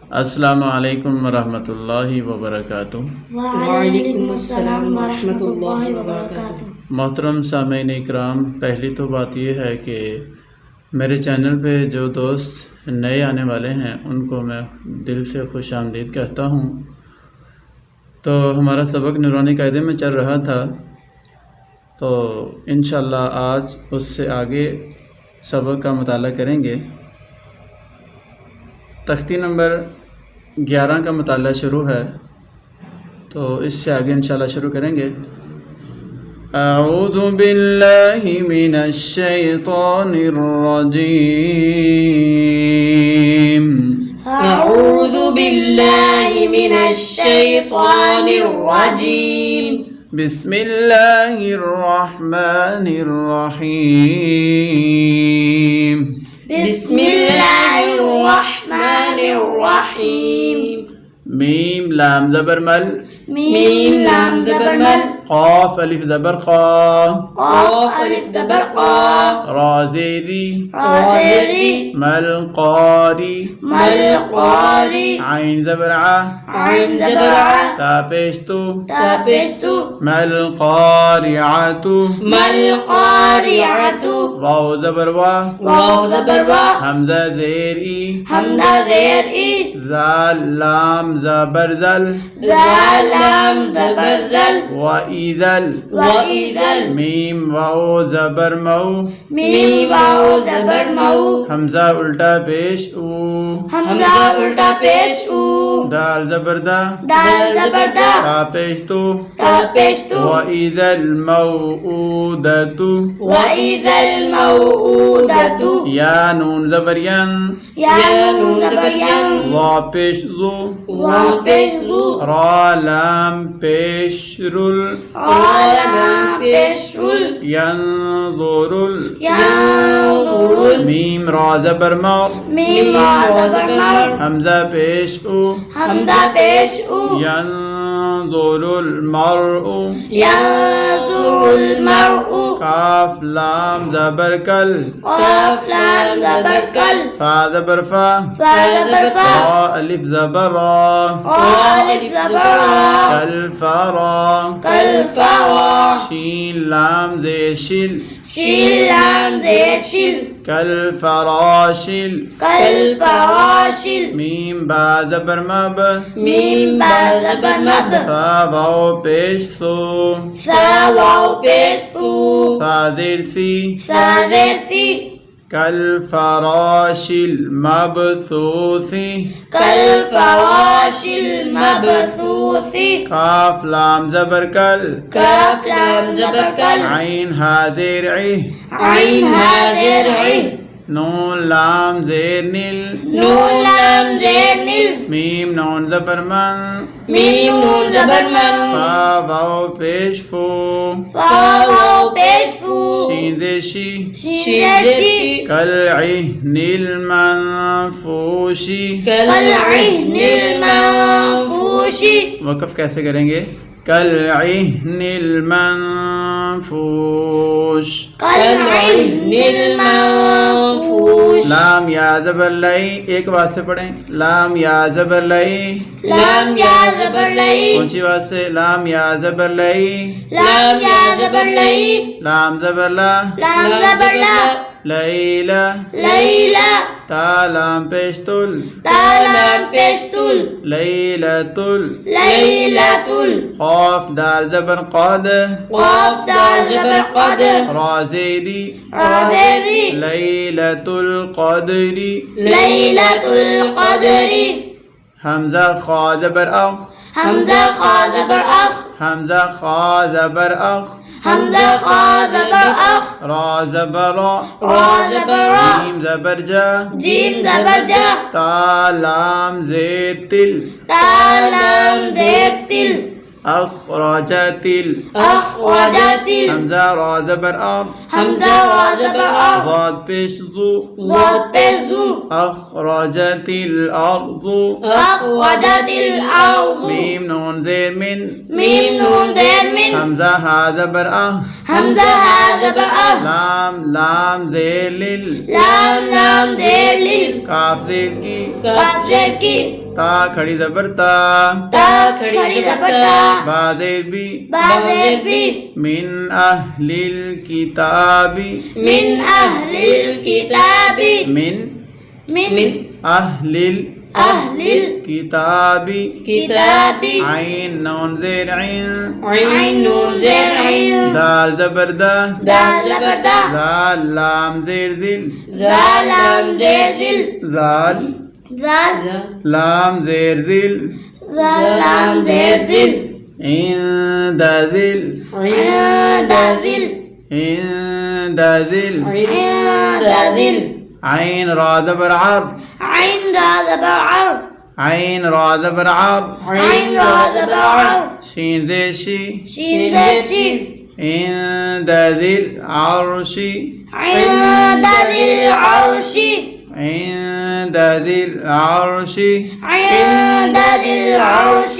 अस्सलामु अलैकुम वरहमतुल्लाहि वबरकातुहू। वालेकुम अस्सलाम वरहमतुल्लाहि वबरकातुहू। मोहतरम सामीन इकराम, पहली तो बात यह है कि मेरे चैनल पे जो दोस्त नए आने वाले हैं उनको मैं दिल से खुश आमदीद कहता हूँ। तो हमारा सबक नूरानी कायदे में चल रहा था, तो इंशाअल्लाह आज उससे आगे सबक का मुताला करेंगे। तख्ती नंबर 11 का मुताला शुरू है, तो इससे आगे इंशाअल्लाह शुरू करेंगे। अऊज़ु बिल्लाहि मिनश शैतानिर रजीम। अऊज़ु बिल्लाहि मिनश शैतानिर रजीम। बिस्मिल्लाहिर रहमानिर रहीम। बिस्मिल्लाहिर रहमानिर रहीम। मीम लाम ज़बर मल, मीम लाम ज़बर मल, क़ाफ अलिफ ज़बर क़ा, क़ाफ अलिफ ज़बर क़ा, रा ज़ेरी, रा ज़ेरी, मल क़ारी, मल क़ारी, आइन ज़बर आ, आइन ज़बर आ, ता पेश तु, ता पेश तु, मल क़ारिअतु, मल क़ारिअतु, वाव ज़बर वा, वाव ज़बर वा, हमज़ा ज़ेर ई, हमज़ा ज़ेर ई, ज़ाल लाम ज़बर ज़ल, ज़ाल लाम ज़बर ज़ल, व ईज़ल, व ईज़ल, मीम वाव ज़बर मऊ, मीम वाव ज़बर मऊ, हमज़ा उल्टा पेश ऊ, हमज़ा उल्टा पेश ऊ, दाल ज़बर दा, दाल ज़बर दा, ता पेश तु, ता पेश तु, व ईज़ल मऊऊदतु, व ईज़ल मऊऊदतु, या नून ज़बर यन, या नून ज़बर यन, वा पेश ज़ु, व पेश ज़ु, रा लाम पेश रुल, आलम पेश रुल, यंज़ुरुल, यंज़ुरुल, मीम रा ज़बर मौ, मीम वाव ज़बर मर, हमज़ा पेश उ, हमज़ा पेश उ, यंज़ुरुल मरउ, यंज़ुरुल मरउ, काफ लाम ज़बर कल, क़ाफ लाम ज़बर कल, फा ज़बर फा, फा ज़बर फा, रा अलिफ ज़बर रा, अलिफ ज़बर रा, कल फरा, कल फरा, शीन लाम ज़ेर शिल, शील लाम ज़ेर शिल, कल फराशिल, कल फराशिल, मीम बा ज़बर मब, मीम बा ज़बर मद, सा वाव पेश सो, सा वाव पेश सू, सा ज़ेर सी, सा ज़ेर सी, कल फराशिल मबसूसी, कल फराशिल मबसूसी, काफ लाम ज़बर कल, काफ लाम ज़बर कल, आइन हाज़िर ई, आइन हाज़िर ई, नून लाम ज़ेर निल, नून लाम ज़ेर निल, मीम नून ज़बर मन, मीम नून ज़बर मन, फा वाव पेश फू, फा वाव पेश फू, शीन ज़ेर शी, शीन ज़ेर शी, कल इहनिल मनफूशी। कल इहनिल मनफूशी। वक़फ़ कैसे करेंगे? कल इहनिल मनफूश, कल इहनिल मनफूश, लाम या ज़बर लई, एक बात से पढ़ें, लाम या ज़बर लई, लाम या ज़बर लई, ऊंची बात से, लाम या ज़बर लई, लाम या ज़बर लई, लाम ज़बर ला, लाम ज़बर ला, लैला, लैला, ता लाम पेशतुल, ता लाम पेशतुल, लैलतुल, लैलतुल, क़ाफ दाल ज़बर क़द, क़ाफ दाल ज़बर क़द, रा ज़ेरी, रा ज़ेरी, लैलतुल क़द्री, लैलतुल क़द्री, हमज़ा ख़ा ज़बर अक़, हमज़ा ख़ा ज़बर अक़, हमज़ा ख़ा ज़बर अक़, हमज़ा ख़ा ज़बर अक़, रा ज़बर रा, रा ज़बर रा, जीम ज़बर जा, जीम ज़बर जा, ता लाम ज़ेर तिल, ता लाम ज़ेर तिल, अख़रजतिल, अख़रजतिल, हमज़ा रा ज़बर अब, हमज़ा रा ज़बर अब, ज़ाद पेश ज़ू, ज़ाद पेश ज़ू, अख़रजतिल अर्ज़ु, अख़रजतिल अर्ज़ु, मीम नून ज़ेर मिन, मीम नून ज़ेर मिन, हमज़ा हा ज़बर अह, हमज़ा हा ज़बर अह, लाम ज़ेर लिल, लाम ज़ेर लिल, काफ ज़ेर की, काफ ज़ेर की, ता खड़ी ज़बर ता ता खड़ी ज़बर ता बा ज़ेर बी बा ज़ेर बी मिन अहलिल किताबी मिन अहलिल किताबी मिन मिन अहलिल किताबी किताबी आइन नून ज़ेर आइन आइन नून ज़ेर आइन दाल ज़बर दा दाल ज़बर दा ज़ाल लाम ज़ेर ज़िल ज़ाल लाम ज़ेर ज़िल ज़ाल ज़ाल लाम ज़ेर ज़िल ज़ाल लाम ज़ेर ज़िल इंद ज़िल दाज़िल इंद ज़िल दाज़िल आइन रा ज़बर आर आइन रा ज़बर आर आइन रा ज़बर आर आइन रा ज़बर आर शीन ज़ेर शी शीन ज़ेर शी इंद ज़िल आरशी عند ذي العرش عند ذي العرش عند ذي العرش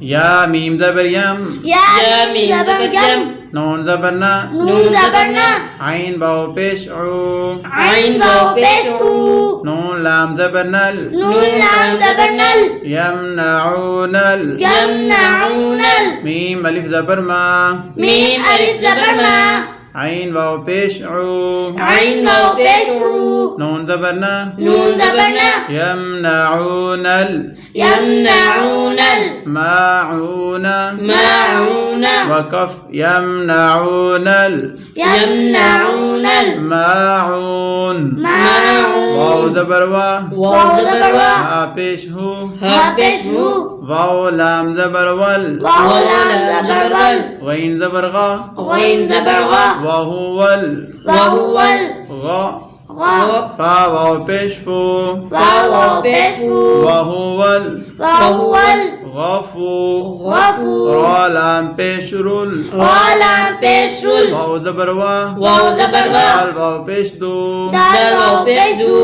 या मीम ज़बर यम يا ميم زبر يم नून ज़बर ना نون زبر نا आइन वाव पेश उ عين واو पेश ऊ नून लाम ज़बर नल نون لام زبر نل यमनऊनल يمنعون मीम अलिफ ज़बर मा ميم ألف زبر ما आइन वाव पेश उ عين واو पेश ऊ नून ज़बर ना نون زبر نا यमनऊनल يمنعون माऊन ماعون वकफ यमनऊनल يمنعون माऊन माऊन वाव ज़बर वा واو زبر وا हा पेश हु ها पेश हू वाव लाम ज़बर वल واو لام زبر ول वइन ज़बर गा غين زبر غا वहुवल وهو गा غا फा वाव पेश फु واو पेश हू वहुवल وهو गफू غفور रा लाम पेश रुल ولا पेश रुल वाव ज़बर वा واو زبر وا दाल वाव पेश दो दाल वाव पेश दू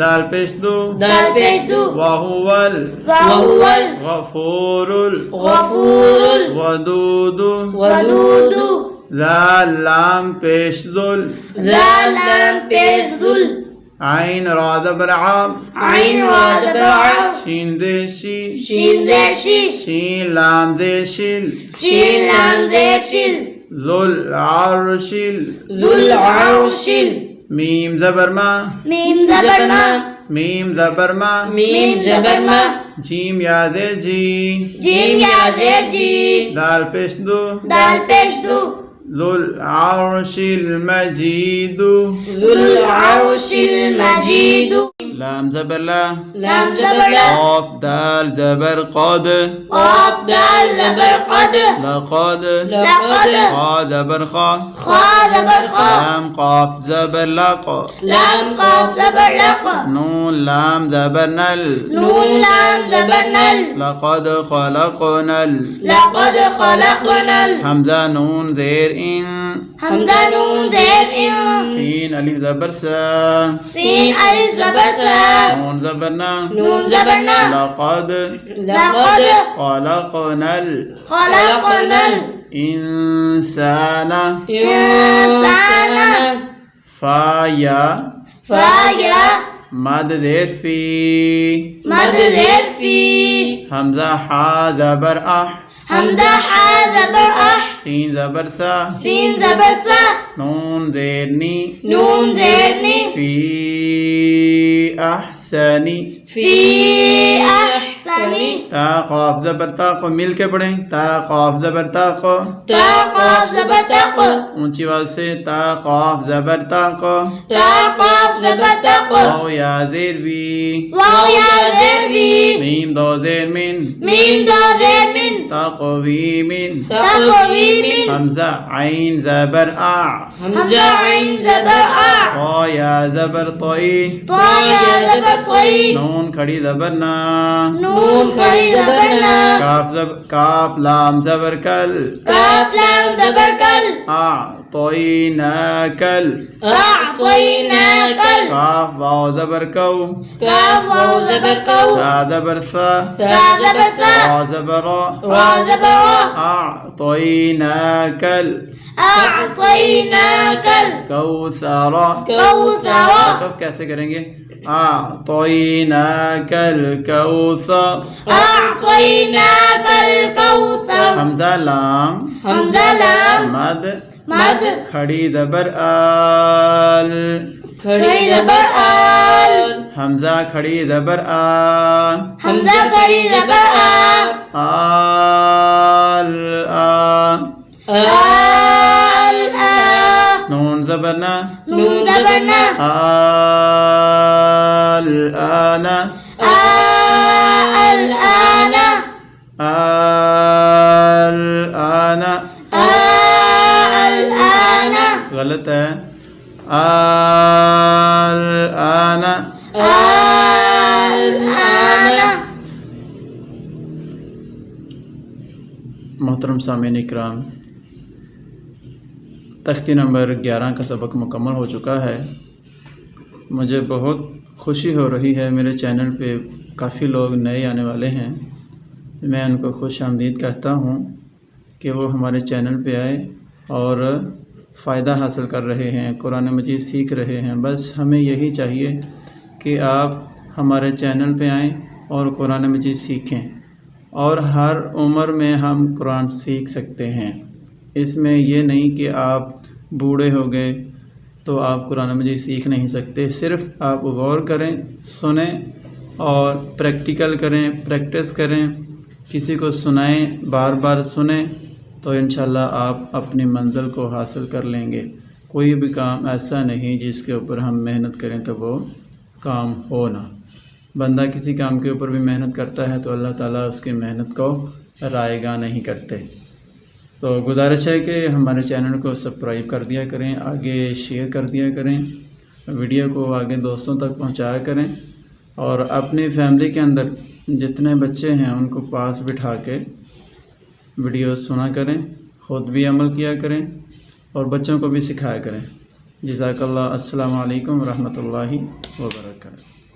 दाल पेश दो दाल पेश दू वहुवल وهو गफूरुल غفور वदूद ودود ज़ाल लाम पेश जुल زالام पेश ذل आइन रा ज़बर आब عين را زبر عر शीन देशी شين زير شي शीन लाम देशिल شين لام زير شل जुल आरशिल ذو العرش मीम ज़बर मा ميم زبر ما मीम ज़बर मा ميم زبر ما जीम यादे जी جيم يا زير جي दाल पेश दो دال पेश दू जुल आरशिल मजीद ذو العرش المجيد लाम ज़बर ला لام زبر لا قاف दाल ज़बर قد قاف دال زبر قد लक़द لقد खा ज़बर खा خا زبر خا लाम قاف ज़बर लक़ لام قاف زبر لق नून लाम ज़बर नल نون لام زبر نل लक़द ख़लक़नल لقد خلقنا हमज़ा नून ज़ेर इन حمزة نون زير إن सीन अलिफ ज़बर सा سين ألف زبر سا नून ज़बर ना نون زبر نا लक़द لقد ख़लक़नल خلقنا इंसान الإنسان फा या فيا मद ज़ेर फी مد زير في हमज़ा हा ज़बर अह حمزة حا زبر أح सीन ज़बर सा سين زبر سا नून ज़ेर नी نون زير ني फी अहसनी في أحسن ता क़ाफ ज़बर ता को मिल के पढ़ें ता क़ाफ ज़बर ता को تا قاف زبر تق ऊंची आवाज से ता क़ाफ ज़बर ता को تا قاف زبر تق वाव या ज़ेर बी واو يا زير بي मीम दो ज़ेर मिन ميم دو زير من ता क़वी मिन تقوي من हमज़ा आइन ज़बर आ حمزة عين زبر آ ता या ज़बर तोई طا يا زبر طي नून खड़ी ज़बर ना نون खड़ी زبر نا काफ लाम ज़बर कल كاف لام زبر كل أعطيناكل أعطيناك काफ वाव ज़बर कौ كاف واو زبر كو सा ज़बर सा سا زبر سا रा ज़बर را زبر را أعطيناكل अअतैनाकल कौसर। कौसर वक़फ़ कैसे करेंगे? अअतैनाकल कौसर। अअतैनाकल कौसर हमज़ा लाम हमज़ा लाम मद मद खड़ी ज़बर आल। खड़ी ज़बर आल हमज़ा खड़ी ज़बर आ। हमज़ा खड़ी ज़बर आल आ। आल आ नून ज़बर ना नून ज़बर ना आल आना आल आना आल आना। आल आना गलत है। आल आना। आल आना। मोहतरम सामीन इकराम, तख्ती नंबर 11 का सबक मुकम्मल हो चुका है। मुझे बहुत खुशी हो रही है, मेरे चैनल पे काफ़ी लोग नए आने वाले हैं। मैं उनको खुश आमदीद कहता हूँ कि वो हमारे चैनल पे आए और फ़ायदा हासिल कर रहे हैं, कुरान मजीद सीख रहे हैं। बस हमें यही चाहिए कि आप हमारे चैनल पे आएँ और कुरान मजीद सीखें, और हर उम्र में हम कुरान सीख सकते हैं। इसमें ये नहीं कि आप बूढ़े हो गए तो आप कुरान मजीद सीख नहीं सकते। सिर्फ़ आप गौर करें, सुनें और प्रैक्टिकल करें, प्रैक्टिस करें, किसी को सुनाएं, बार बार सुनें, तो इंशाल्लाह आप अपनी मंज़िल को हासिल कर लेंगे। कोई भी काम ऐसा नहीं जिसके ऊपर हम मेहनत करें तो वो काम हो ना। बंदा किसी काम के ऊपर भी मेहनत करता है तो अल्लाह ताला उसकी मेहनत को रायगा नहीं करते। तो गुजारिश है कि हमारे चैनल को सब्सक्राइब कर दिया करें, आगे शेयर कर दिया करें, वीडियो को आगे दोस्तों तक पहुंचाया करें, और अपनी फैमिली के अंदर जितने बच्चे हैं उनको पास बिठा के वीडियो सुना करें, ख़ुद भी अमल किया करें और बच्चों को भी सिखाया करें। जज़ाकल्लाह। अस्सलामु अलैकुम रहमतुल्लाहि व बरकातहू।